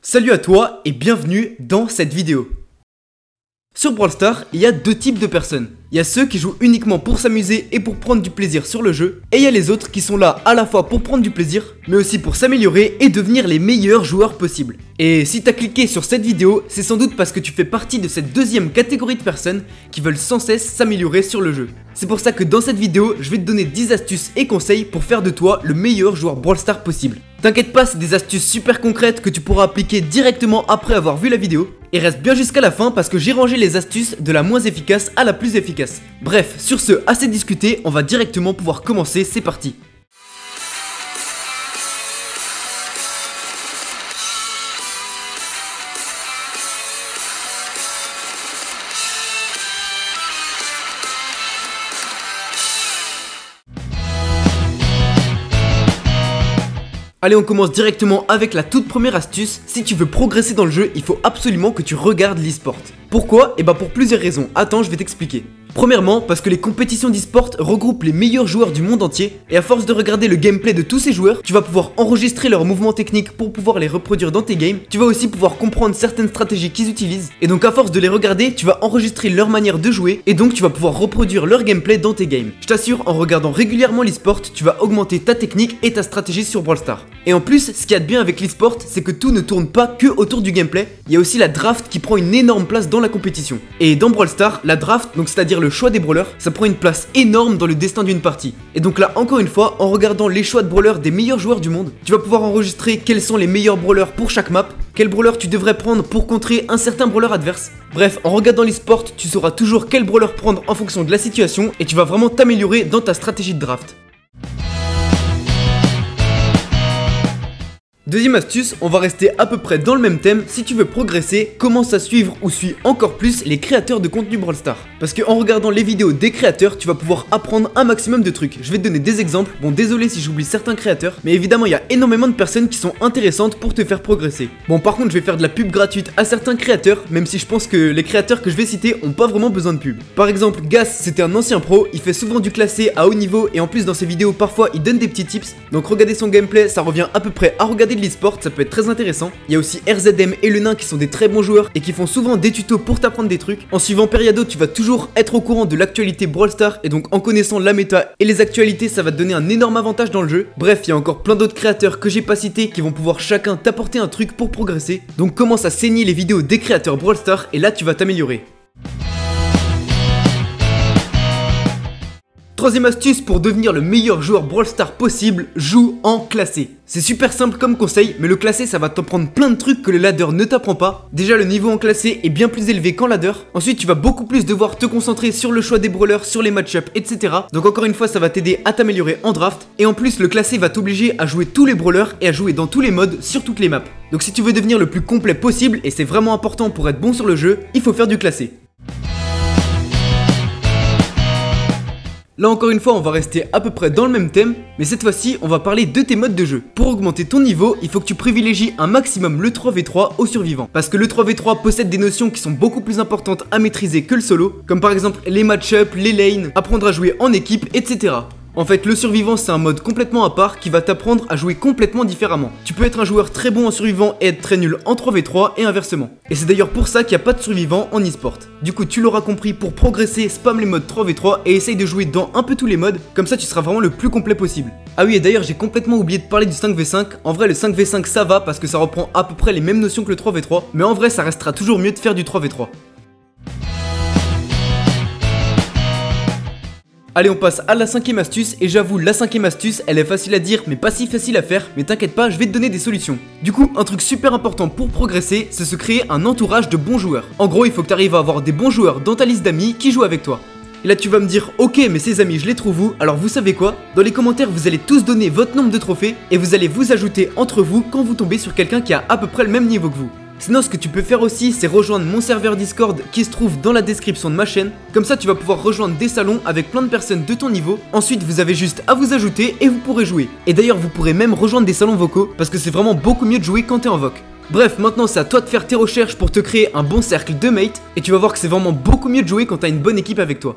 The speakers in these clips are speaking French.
Salut à toi et bienvenue dans cette vidéo. Sur Brawl Stars, il y a deux types de personnes. Il y a ceux qui jouent uniquement pour s'amuser et pour prendre du plaisir sur le jeu. Et il y a les autres qui sont là à la fois pour prendre du plaisir, mais aussi pour s'améliorer et devenir les meilleurs joueurs possibles. Et si t'as cliqué sur cette vidéo, c'est sans doute parce que tu fais partie de cette deuxième catégorie de personnes qui veulent sans cesse s'améliorer sur le jeu. C'est pour ça que dans cette vidéo, je vais te donner 10 astuces et conseils pour faire de toi le meilleur joueur Brawl Stars possible. T'inquiète pas, c'est des astuces super concrètes que tu pourras appliquer directement après avoir vu la vidéo. Et reste bien jusqu'à la fin parce que j'ai rangé les astuces de la moins efficace à la plus efficace. Bref, sur ce, assez discuté, on va directement pouvoir commencer, c'est parti. Allez, on commence directement avec la toute première astuce. Si tu veux progresser dans le jeu, il faut absolument que tu regardes l'e-sport. Pourquoi? Et bah pour plusieurs raisons. Attends, je vais t'expliquer. Premièrement, parce que les compétitions d'e-sport regroupent les meilleurs joueurs du monde entier, et à force de regarder le gameplay de tous ces joueurs, tu vas pouvoir enregistrer leurs mouvements techniques pour pouvoir les reproduire dans tes games. Tu vas aussi pouvoir comprendre certaines stratégies qu'ils utilisent, et donc à force de les regarder, tu vas enregistrer leur manière de jouer, et donc tu vas pouvoir reproduire leur gameplay dans tes games. Je t'assure, en regardant régulièrement l'e-sport, tu vas augmenter ta technique et ta stratégie sur Brawl Stars. Et en plus, ce qu'il y a de bien avec l'e-sport, c'est que tout ne tourne pas que autour du gameplay, il y a aussi la draft qui prend une énorme place dans la compétition. Et dans Brawl Stars, la draft, donc c'est-à-dire le choix des brawlers, ça prend une place énorme dans le destin d'une partie. Et donc là, encore une fois, en regardant les choix de brawlers des meilleurs joueurs du monde, tu vas pouvoir enregistrer quels sont les meilleurs brawlers pour chaque map, quel brawler tu devrais prendre pour contrer un certain brawler adverse. Bref, en regardant l'e-sport, tu sauras toujours quel brawler prendre en fonction de la situation et tu vas vraiment t'améliorer dans ta stratégie de draft. Deuxième astuce, on va rester à peu près dans le même thème. Si tu veux progresser, commence à suivre ou suis encore plus les créateurs de contenu Brawl Stars. Parce que en regardant les vidéos des créateurs, tu vas pouvoir apprendre un maximum de trucs. Je vais te donner des exemples. Bon, désolé si j'oublie certains créateurs, mais évidemment il y a énormément de personnes qui sont intéressantes pour te faire progresser. Bon, par contre je vais faire de la pub gratuite à certains créateurs, même si je pense que les créateurs que je vais citer ont pas vraiment besoin de pub. Par exemple, Gas, c'était un ancien pro, il fait souvent du classé à haut niveau et en plus dans ses vidéos parfois il donne des petits tips. Donc regardez son gameplay, ça revient à peu près à regarder de l'e-sport, ça peut être très intéressant. Il y a aussi RZM et le nain qui sont des très bons joueurs et qui font souvent des tutos pour t'apprendre des trucs. En suivant Periado, tu vas toujours être au courant de l'actualité Brawl Stars et donc en connaissant la méta et les actualités, ça va te donner un énorme avantage dans le jeu. Bref, il y a encore plein d'autres créateurs que j'ai pas cités qui vont pouvoir chacun t'apporter un truc pour progresser. Donc commence à saigner les vidéos des créateurs Brawl Stars et là tu vas t'améliorer. Troisième astuce pour devenir le meilleur joueur Brawl Stars possible, joue en classé. C'est super simple comme conseil, mais le classé ça va t'apprendre plein de trucs que le ladder ne t'apprend pas. Déjà le niveau en classé est bien plus élevé qu'en ladder. Ensuite tu vas beaucoup plus devoir te concentrer sur le choix des brawlers, sur les match-ups, etc. Donc encore une fois ça va t'aider à t'améliorer en draft. Et en plus le classé va t'obliger à jouer tous les brawlers et à jouer dans tous les modes sur toutes les maps. Donc si tu veux devenir le plus complet possible, et c'est vraiment important pour être bon sur le jeu, il faut faire du classé. Là encore une fois on va rester à peu près dans le même thème, mais cette fois-ci on va parler de tes modes de jeu. Pour augmenter ton niveau, il faut que tu privilégies un maximum le 3v3 au survivant. Parce que le 3v3 possède des notions qui sont beaucoup plus importantes à maîtriser que le solo, comme par exemple les match-ups, les lanes, apprendre à jouer en équipe, etc. En fait, le survivant, c'est un mode complètement à part qui va t'apprendre à jouer complètement différemment. Tu peux être un joueur très bon en survivant et être très nul en 3v3 et inversement. Et c'est d'ailleurs pour ça qu'il n'y a pas de survivant en e-sport. Du coup, tu l'auras compris, pour progresser, spam les modes 3v3 et essaye de jouer dans un peu tous les modes. Comme ça, tu seras vraiment le plus complet possible. Ah oui, et d'ailleurs, j'ai complètement oublié de parler du 5v5. En vrai, le 5v5, ça va parce que ça reprend à peu près les mêmes notions que le 3v3. Mais en vrai, ça restera toujours mieux de faire du 3v3. Allez, on passe à la cinquième astuce et j'avoue la cinquième astuce elle est facile à dire mais pas si facile à faire, mais t'inquiète pas, je vais te donner des solutions. Du coup, un truc super important pour progresser, c'est se créer un entourage de bons joueurs. En gros, il faut que tu arrives à avoir des bons joueurs dans ta liste d'amis qui jouent avec toi. Et là tu vas me dire, ok mais ces amis je les trouve où? Alors vous savez quoi? Dans les commentaires vous allez tous donner votre nombre de trophées et vous allez vous ajouter entre vous quand vous tombez sur quelqu'un qui a à peu près le même niveau que vous. Sinon ce que tu peux faire aussi c'est rejoindre mon serveur Discord qui se trouve dans la description de ma chaîne. Comme ça tu vas pouvoir rejoindre des salons avec plein de personnes de ton niveau. Ensuite vous avez juste à vous ajouter et vous pourrez jouer. Et d'ailleurs vous pourrez même rejoindre des salons vocaux parce que c'est vraiment beaucoup mieux de jouer quand t'es en voc. Bref, maintenant c'est à toi de faire tes recherches pour te créer un bon cercle de mates. Et tu vas voir que c'est vraiment beaucoup mieux de jouer quand t'as une bonne équipe avec toi.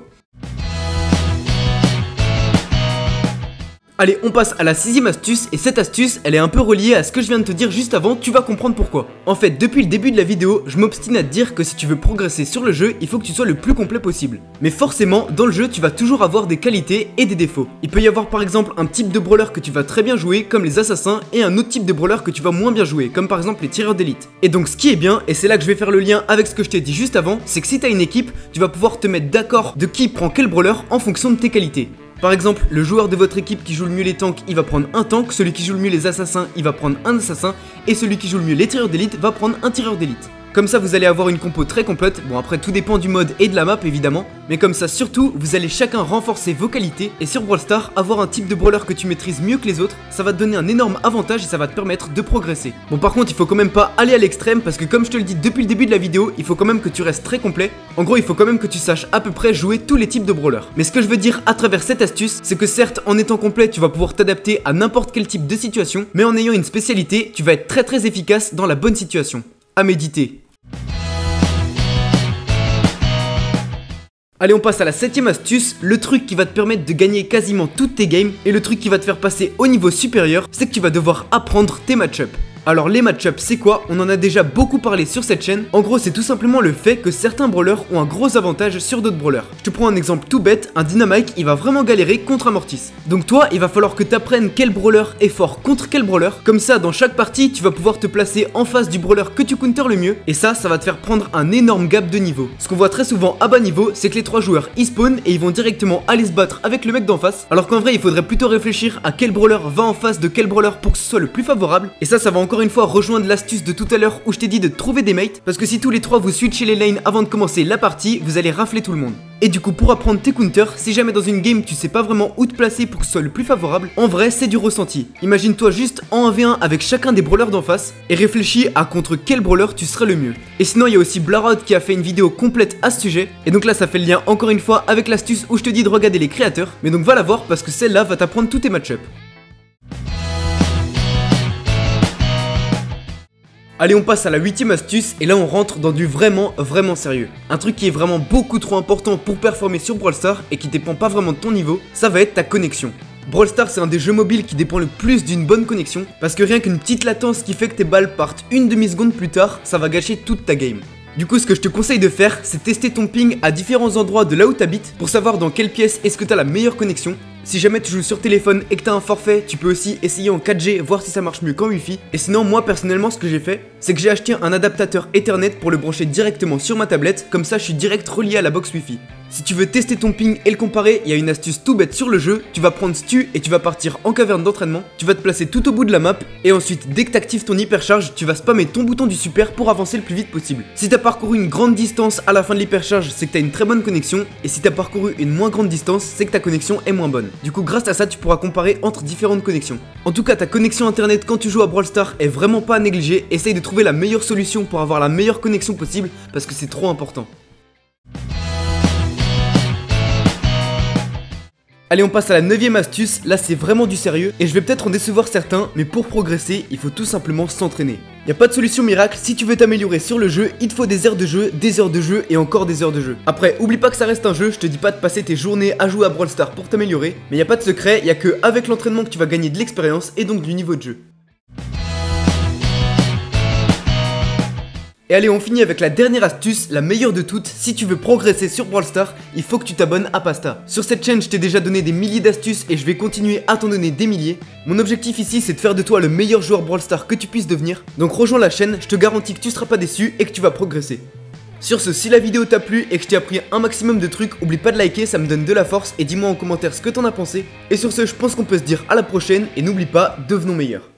Allez, on passe à la 6ème astuce, et cette astuce, elle est un peu reliée à ce que je viens de te dire juste avant, tu vas comprendre pourquoi. En fait, depuis le début de la vidéo, je m'obstine à te dire que si tu veux progresser sur le jeu, il faut que tu sois le plus complet possible. Mais forcément, dans le jeu, tu vas toujours avoir des qualités et des défauts. Il peut y avoir par exemple un type de brawler que tu vas très bien jouer, comme les assassins, et un autre type de brawler que tu vas moins bien jouer, comme par exemple les tireurs d'élite. Et donc ce qui est bien, et c'est là que je vais faire le lien avec ce que je t'ai dit juste avant, c'est que si t'as une équipe, tu vas pouvoir te mettre d'accord de qui prend quel brawler en fonction de tes qualités. Par exemple, le joueur de votre équipe qui joue le mieux les tanks, il va prendre un tank, celui qui joue le mieux les assassins, il va prendre un assassin, et celui qui joue le mieux les tireurs d'élite va prendre un tireur d'élite. Comme ça, vous allez avoir une compo très complète. Bon, après, tout dépend du mode et de la map, évidemment. Mais comme ça, surtout, vous allez chacun renforcer vos qualités. Et sur Brawl Stars, avoir un type de brawler que tu maîtrises mieux que les autres, ça va te donner un énorme avantage et ça va te permettre de progresser. Bon, par contre, il faut quand même pas aller à l'extrême parce que comme je te le dis depuis le début de la vidéo, il faut quand même que tu restes très complet. En gros, il faut quand même que tu saches à peu près jouer tous les types de brawlers. Mais ce que je veux dire à travers cette astuce, c'est que certes, en étant complet, tu vas pouvoir t'adapter à n'importe quel type de situation. Mais en ayant une spécialité, tu vas être très efficace dans la bonne situation. À méditer. Allez, on passe à la 7ème astuce, le truc qui va te permettre de gagner quasiment toutes tes games et le truc qui va te faire passer au niveau supérieur, c'est que tu vas devoir apprendre tes match-ups. Alors les match-ups c'est quoi? On en a déjà beaucoup parlé sur cette chaîne. En gros c'est tout simplement le fait que certains brawlers ont un gros avantage sur d'autres brawlers. Je te prends un exemple tout bête, un Dynamite il va vraiment galérer contre un Mortis. Donc toi il va falloir que tu apprennes quel brawler est fort contre quel brawler. Comme ça dans chaque partie tu vas pouvoir te placer en face du brawler que tu counter le mieux. Et ça va te faire prendre un énorme gap de niveau. Ce qu'on voit très souvent à bas niveau c'est que les trois joueurs ils spawnent et ils vont directement aller se battre avec le mec d'en face. Alors qu'en vrai il faudrait plutôt réfléchir à quel brawler va en face de quel brawler pour que ce soit le plus favorable. Et ça va encore une fois rejoindre l'astuce de tout à l'heure où je t'ai dit de trouver des mates. Parce que si tous les trois vous switchez les lanes avant de commencer la partie, vous allez rafler tout le monde. Et du coup pour apprendre tes counters, si jamais dans une game tu sais pas vraiment où te placer pour que ce soit le plus favorable, en vrai c'est du ressenti. Imagine-toi juste en 1v1 avec chacun des brawlers d'en face et réfléchis à contre quel brawler tu seras le mieux. Et sinon il y a aussi Blarod qui a fait une vidéo complète à ce sujet. Et donc là ça fait le lien encore une fois avec l'astuce où je te dis de regarder les créateurs. Mais donc va la voir parce que celle-là va t'apprendre tous tes match-ups. Allez, on passe à la 8ème astuce et là on rentre dans du vraiment sérieux. Un truc qui est vraiment beaucoup trop important pour performer sur Brawl Stars et qui dépend pas vraiment de ton niveau, ça va être ta connexion. Brawl Stars c'est un des jeux mobiles qui dépend le plus d'une bonne connexion parce que rien qu'une petite latence qui fait que tes balles partent une demi-seconde plus tard, ça va gâcher toute ta game. Du coup ce que je te conseille de faire c'est tester ton ping à différents endroits de là où t'habites pour savoir dans quelle pièce est-ce que t'as la meilleure connexion. Si jamais tu joues sur téléphone et que t'as un forfait, tu peux aussi essayer en 4G, voir si ça marche mieux qu'en Wi-Fi. Et sinon, moi personnellement, ce que j'ai fait, c'est que j'ai acheté un adaptateur Ethernet pour le brancher directement sur ma tablette, comme ça je suis direct relié à la box Wi-Fi. Si tu veux tester ton ping et le comparer, il y a une astuce tout bête sur le jeu. Tu vas prendre Stu et tu vas partir en caverne d'entraînement. Tu vas te placer tout au bout de la map et ensuite, dès que t'actives ton hypercharge, tu vas spammer ton bouton du super pour avancer le plus vite possible. Si t'as parcouru une grande distance à la fin de l'hypercharge, c'est que t'as une très bonne connexion. Et si t'as parcouru une moins grande distance, c'est que ta connexion est moins bonne. Du coup, grâce à ça, tu pourras comparer entre différentes connexions. En tout cas, ta connexion internet quand tu joues à Brawl Stars est vraiment pas à négliger. Essaye de trouver la meilleure solution pour avoir la meilleure connexion possible parce que c'est trop important. Allez, on passe à la 9ème astuce, là c'est vraiment du sérieux et je vais peut-être en décevoir certains, mais pour progresser, il faut tout simplement s'entraîner. Y a pas de solution miracle, si tu veux t'améliorer sur le jeu, il te faut des heures de jeu et encore des heures de jeu. Après, oublie pas que ça reste un jeu, je te dis pas de passer tes journées à jouer à Brawl Stars pour t'améliorer, mais y a pas de secret, y a que avec l'entraînement que tu vas gagner de l'expérience et donc du niveau de jeu. Et allez, on finit avec la dernière astuce, la meilleure de toutes. Si tu veux progresser sur Brawl Stars, il faut que tu t'abonnes à Pasta. Sur cette chaîne, je t'ai déjà donné des milliers d'astuces et je vais continuer à t'en donner des milliers. Mon objectif ici, c'est de faire de toi le meilleur joueur Brawl Stars que tu puisses devenir. Donc rejoins la chaîne, je te garantis que tu seras pas déçu et que tu vas progresser. Sur ce, si la vidéo t'a plu et que je t'ai appris un maximum de trucs, oublie pas de liker, ça me donne de la force et dis-moi en commentaire ce que t'en as pensé. Et sur ce, je pense qu'on peut se dire à la prochaine et n'oublie pas, devenons meilleurs.